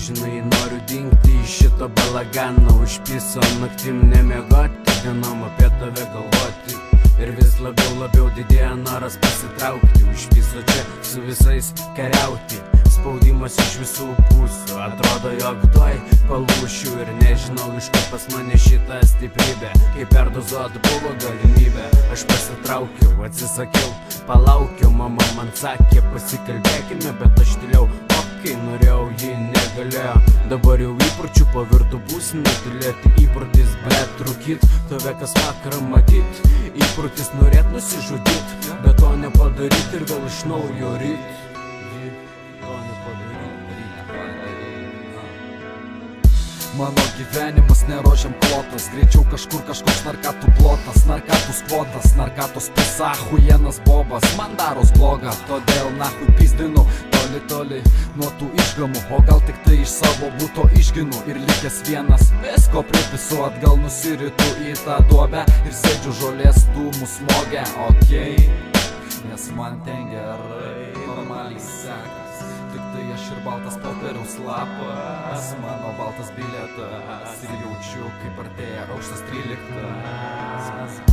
Žinai, noriu dingti iš šito balagano, užpiso naktim nemiegoti, dienom apie tave galvoti. Ir vis labiau didėja noras pasitraukti, už viso čia su visais kariauti. Spaudimas iš visų pusių, atrodo jog tuoj palūšiu. Ir nežinau iš kur pas mane šitą stiprybę, kai perdozuot buvo galimybė. Aš pasitraukiau, atsisakiau, palaukiau, mama man sakė pasikalbėkime, bet aš tyliau. Kai norėjau, ji negalėjo. Dabar jau įpročių pavirtų būsime, tylėti įprotis, bet rūkyt tave kas vakarą matyt. Įprotis norėt nusižudyt, bet to nepadaryt ir vėl iš naujo ryt. Mano gyvenimas nerožiam klotas, greičiau kažkoks narkatų plotas, narkatų skvotas, narkatos pisa, hujenas bobas, man daros blogą, todėl nahui pizdinu toli nuo tų išgamų, o gal tik tai iš savo būto išginu ir likęs vienas, visko pripisu atgal, nusiritu į tą duobę ir sėdžiu žolės dūmų smogę, okei, nes man ten gerai, normaliai sekas. Tik tai aš ir baltas popieriaus lapas, mano baltas bilietas, ir jaučiu kaip artėja aukštas 13.